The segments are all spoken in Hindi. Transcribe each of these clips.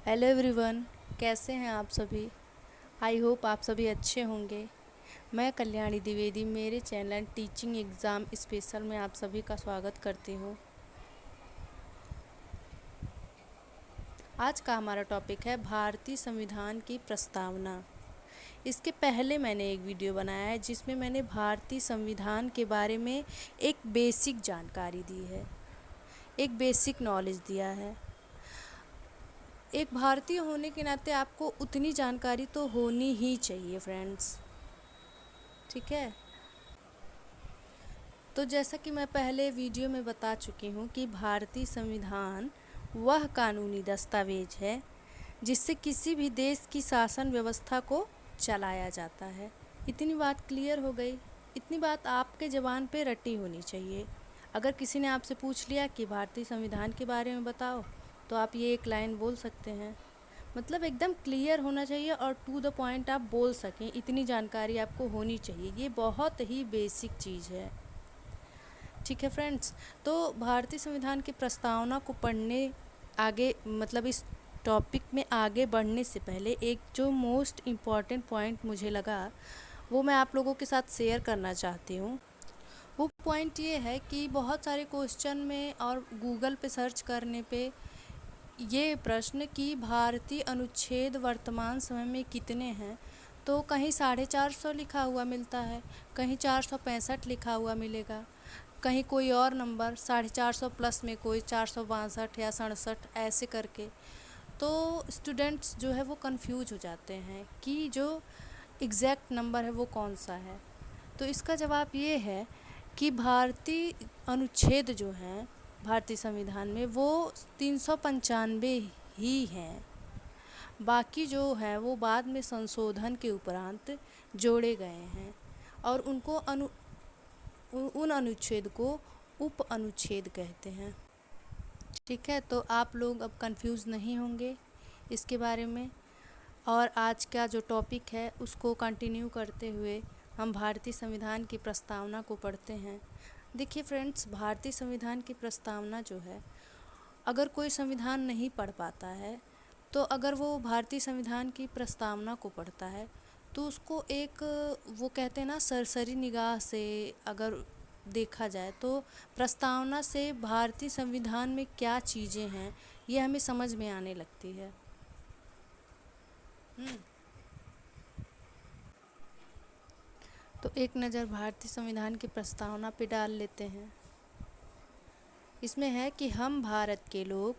हेलो एवरीवन, कैसे हैं आप सभी। आई होप आप सभी अच्छे होंगे। मैं कल्याणी द्विवेदी मेरे चैनल टीचिंग एग्ज़ाम स्पेशल में आप सभी का स्वागत करती हूँ। आज का हमारा टॉपिक है भारतीय संविधान की प्रस्तावना। इसके पहले मैंने एक वीडियो बनाया है जिसमें मैंने भारतीय संविधान के बारे में एक बेसिक जानकारी दी है, एक बेसिक नॉलेज दिया है। एक भारतीय होने के नाते आपको उतनी जानकारी तो होनी ही चाहिए फ्रेंड्स, ठीक है। तो जैसा कि मैं पहले वीडियो में बता चुकी हूँ कि भारतीय संविधान वह कानूनी दस्तावेज है जिससे किसी भी देश की शासन व्यवस्था को चलाया जाता है। इतनी बात क्लियर हो गई। इतनी बात आपके ज़बान पे रटी होनी चाहिए। अगर किसी ने आपसे पूछ लिया कि भारतीय संविधान के बारे में बताओ, तो आप ये एक लाइन बोल सकते हैं। मतलब एकदम क्लियर होना चाहिए और टू द पॉइंट आप बोल सकें, इतनी जानकारी आपको होनी चाहिए। ये बहुत ही बेसिक चीज़ है, ठीक है फ्रेंड्स। तो भारतीय संविधान की प्रस्तावना को पढ़ने आगे मतलब इस टॉपिक में आगे बढ़ने से पहले एक जो मोस्ट इम्पॉर्टेंट पॉइंट मुझे लगा वो मैं आप लोगों के साथ शेयर करना चाहती हूँ। वो पॉइंट ये है कि बहुत सारे क्वेश्चन में और गूगल पे सर्च करने पे ये प्रश्न कि भारतीय अनुच्छेद वर्तमान समय में कितने हैं, तो कहीं 450 लिखा हुआ मिलता है, कहीं 465 लिखा हुआ मिलेगा, कहीं कोई और नंबर 450 प्लस में कोई 462 या 67 ऐसे करके। तो स्टूडेंट्स जो है वो कंफ्यूज हो जाते हैं कि जो एग्जैक्ट नंबर है वो कौन सा है। तो इसका जवाब ये है कि भारतीय अनुच्छेद जो हैं भारतीय संविधान में वो 395 ही हैं। बाकी जो है वो बाद में संशोधन के उपरांत जोड़े गए हैं और उनको उन अनुच्छेद को उप अनुच्छेद कहते हैं, ठीक है। तो आप लोग अब कंफ्यूज नहीं होंगे इसके बारे में। और आज का जो टॉपिक है उसको कंटिन्यू करते हुए हम भारतीय संविधान की प्रस्तावना को पढ़ते हैं। देखिए फ्रेंड्स, भारतीय संविधान की प्रस्तावना जो है, अगर कोई संविधान नहीं पढ़ पाता है तो अगर वो भारतीय संविधान की प्रस्तावना को पढ़ता है तो उसको एक वो कहते हैं ना सरसरी निगाह से अगर देखा जाए तो प्रस्तावना से भारतीय संविधान में क्या चीज़ें हैं ये हमें समझ में आने लगती है। तो एक नज़र भारतीय संविधान की प्रस्तावना पे डाल लेते हैं। इसमें है कि हम भारत के लोग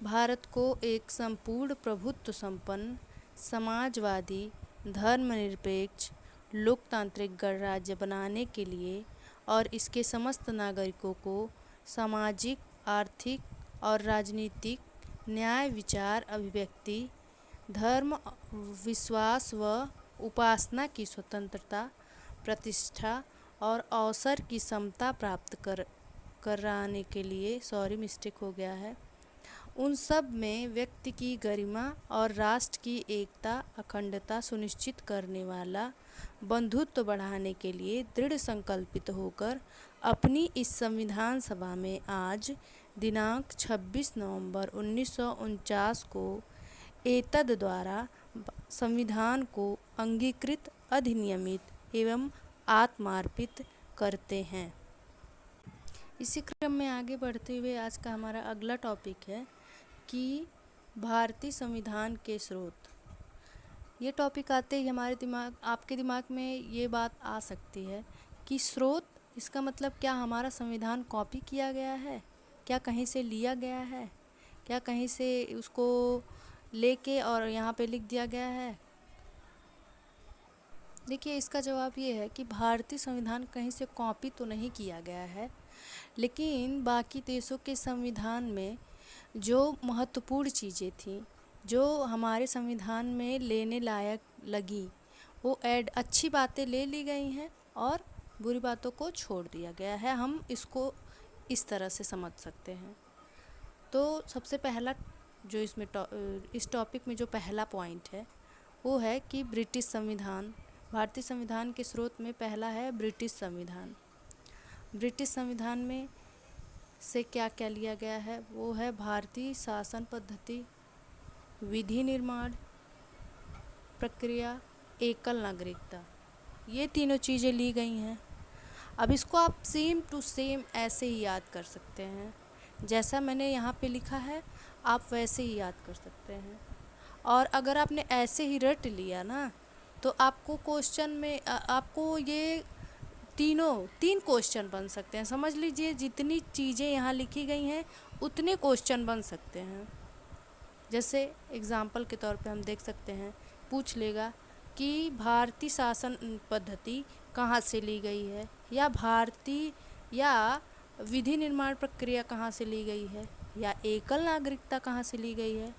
भारत को एक संपूर्ण प्रभुत्व संपन्न समाजवादी धर्मनिरपेक्ष लोकतांत्रिक गणराज्य बनाने के लिए और इसके समस्त नागरिकों को सामाजिक, आर्थिक और राजनीतिक न्याय, विचार, अभिव्यक्ति, धर्म, विश्वास व उपासना की स्वतंत्रता, प्रतिष्ठा और अवसर की समता प्राप्त कराने के लिए मिस्टेक हो गया है। उन सब में व्यक्ति की गरिमा और राष्ट्र की एकता अखंडता सुनिश्चित करने वाला बंधुत्व बढ़ाने के लिए दृढ़ संकल्पित होकर अपनी इस संविधान सभा में आज दिनांक 26 नवंबर 1949 को एतद द्वारा संविधान को अंगीकृत, अधिनियमित एवं आत्मार्पित करते हैं। इसी क्रम में आगे बढ़ते हुए आज का हमारा अगला टॉपिक है कि भारतीय संविधान के स्रोत। ये टॉपिक आते ही आपके दिमाग में ये बात आ सकती है कि स्रोत, इसका मतलब क्या हमारा संविधान कॉपी किया गया है, क्या कहीं से लिया गया है, क्या कहीं से उसको लेके और यहाँ पे लिख दिया गया है। देखिए, इसका जवाब ये है कि भारतीय संविधान कहीं से कॉपी तो नहीं किया गया है, लेकिन बाकी देशों के संविधान में जो महत्वपूर्ण चीज़ें थीं, जो हमारे संविधान में लेने लायक लगी, वो अच्छी बातें ले ली गई हैं और बुरी बातों को छोड़ दिया गया है। हम इसको इस तरह से समझ सकते हैं। तो सबसे पहला जो इस टॉपिक में जो पहला पॉइंट है वो है कि ब्रिटिश संविधान। भारतीय संविधान के स्रोत में पहला है ब्रिटिश संविधान। ब्रिटिश संविधान में से क्या क्या लिया गया है, वो है भारतीय शासन पद्धति, विधि निर्माण प्रक्रिया, एकल नागरिकता, ये तीनों चीज़ें ली गई हैं। अब इसको आप सेम टू सेम ऐसे ही याद कर सकते हैं, जैसा मैंने यहाँ पे लिखा है आप वैसे ही याद कर सकते हैं। और अगर आपने ऐसे ही रट लिया ना तो आपको क्वेश्चन में आपको ये तीन क्वेश्चन बन सकते हैं। समझ लीजिए जितनी चीज़ें यहाँ लिखी गई हैं उतने क्वेश्चन बन सकते हैं। जैसे एग्ज़ाम्पल के तौर पे हम देख सकते हैं, पूछ लेगा कि भारतीय शासन पद्धति कहाँ से ली गई है, या भारतीय या विधि निर्माण प्रक्रिया कहाँ से ली गई है, या एकल नागरिकता कहाँ से ली गई है।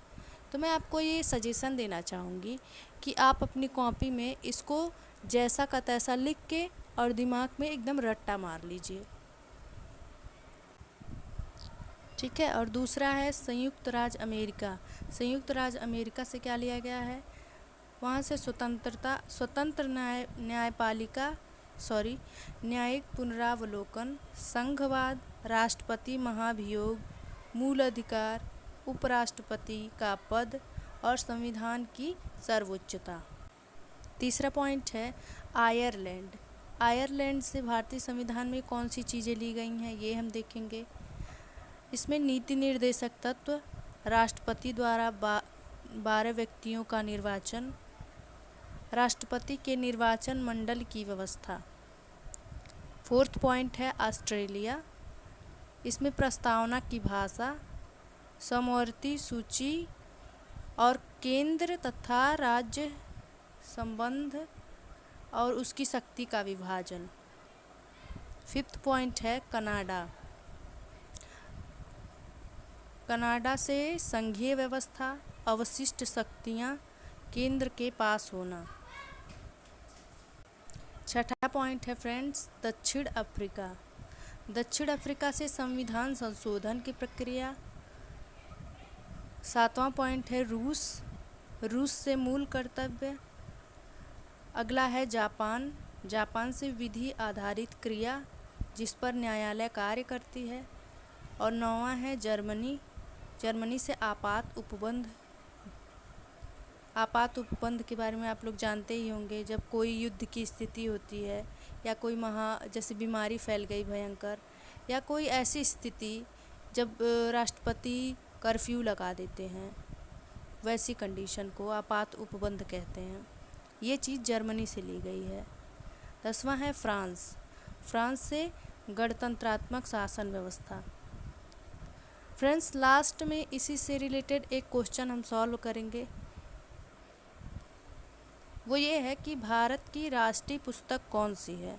तो मैं आपको ये सजेशन देना चाहूँगी कि आप अपनी कॉपी में इसको जैसा का तैसा लिख के और दिमाग में एकदम रट्टा मार लीजिए, ठीक है। और दूसरा है संयुक्त राज्य अमेरिका। संयुक्त राज्य अमेरिका से क्या लिया गया है, वहाँ से स्वतंत्र न्यायिक पुनरावलोकन, संघवाद, राष्ट्रपति महाभियोग, मूल अधिकार, उपराष्ट्रपति का पद और संविधान की सर्वोच्चता। तीसरा पॉइंट है आयरलैंड। आयरलैंड से भारतीय संविधान में कौन सी चीज़ें ली गई हैं ये हम देखेंगे। इसमें नीति निर्देशक तत्व, राष्ट्रपति द्वारा 12 व्यक्तियों का निर्वाचन, राष्ट्रपति के निर्वाचन मंडल की व्यवस्था। फोर्थ पॉइंट है ऑस्ट्रेलिया। इसमें प्रस्तावना की भाषा, समवर्ती सूची और केंद्र तथा राज्य संबंध और उसकी शक्ति का विभाजन। फिफ्थ पॉइंट है कनाडा। कनाडा से संघीय व्यवस्था, अवशिष्ट शक्तियाँ केंद्र के पास होना। छठा पॉइंट है फ्रेंड्स दक्षिण अफ्रीका। दक्षिण अफ्रीका से संविधान संशोधन की प्रक्रिया। सातवां पॉइंट है रूस से मूल कर्तव्य। अगला है जापान से विधि आधारित क्रिया जिस पर न्यायालय कार्य करती है। और नौवां है जर्मनी से आपात उपबंध के बारे में आप लोग जानते ही होंगे। जब कोई युद्ध की स्थिति होती है या कोई जैसे बीमारी फैल गई भयंकर, या कोई ऐसी स्थिति जब राष्ट्रपति कर्फ्यू लगा देते हैं, वैसी कंडीशन को आपात उपबंध कहते हैं। ये चीज़ जर्मनी से ली गई है। 10वां है फ्रांस से गणतंत्रात्मक शासन व्यवस्था। फ्रेंड्स लास्ट में इसी से रिलेटेड एक क्वेश्चन हम सॉल्व करेंगे। वो ये है कि भारत की राष्ट्रीय पुस्तक कौन सी है।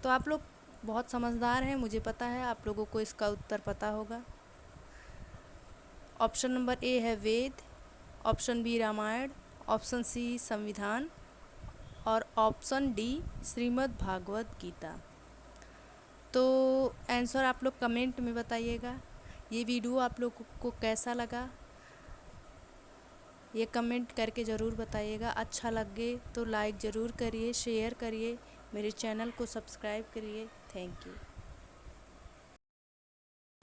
तो आप लोग बहुत समझदार हैं, मुझे पता है आप लोगों को इसका उत्तर पता होगा। ऑप्शन नंबर ए है Veda, option B Ramayana, option C संविधान और ऑप्शन डी श्रीमद् भागवत गीता। तो आंसर आप लोग कमेंट में बताइएगा। ये वीडियो आप लोगों को कैसा लगा ये कमेंट करके ज़रूर बताइएगा। अच्छा लगे तो लाइक ज़रूर करिए, शेयर करिए, मेरे चैनल को सब्सक्राइब करिए। Thank you.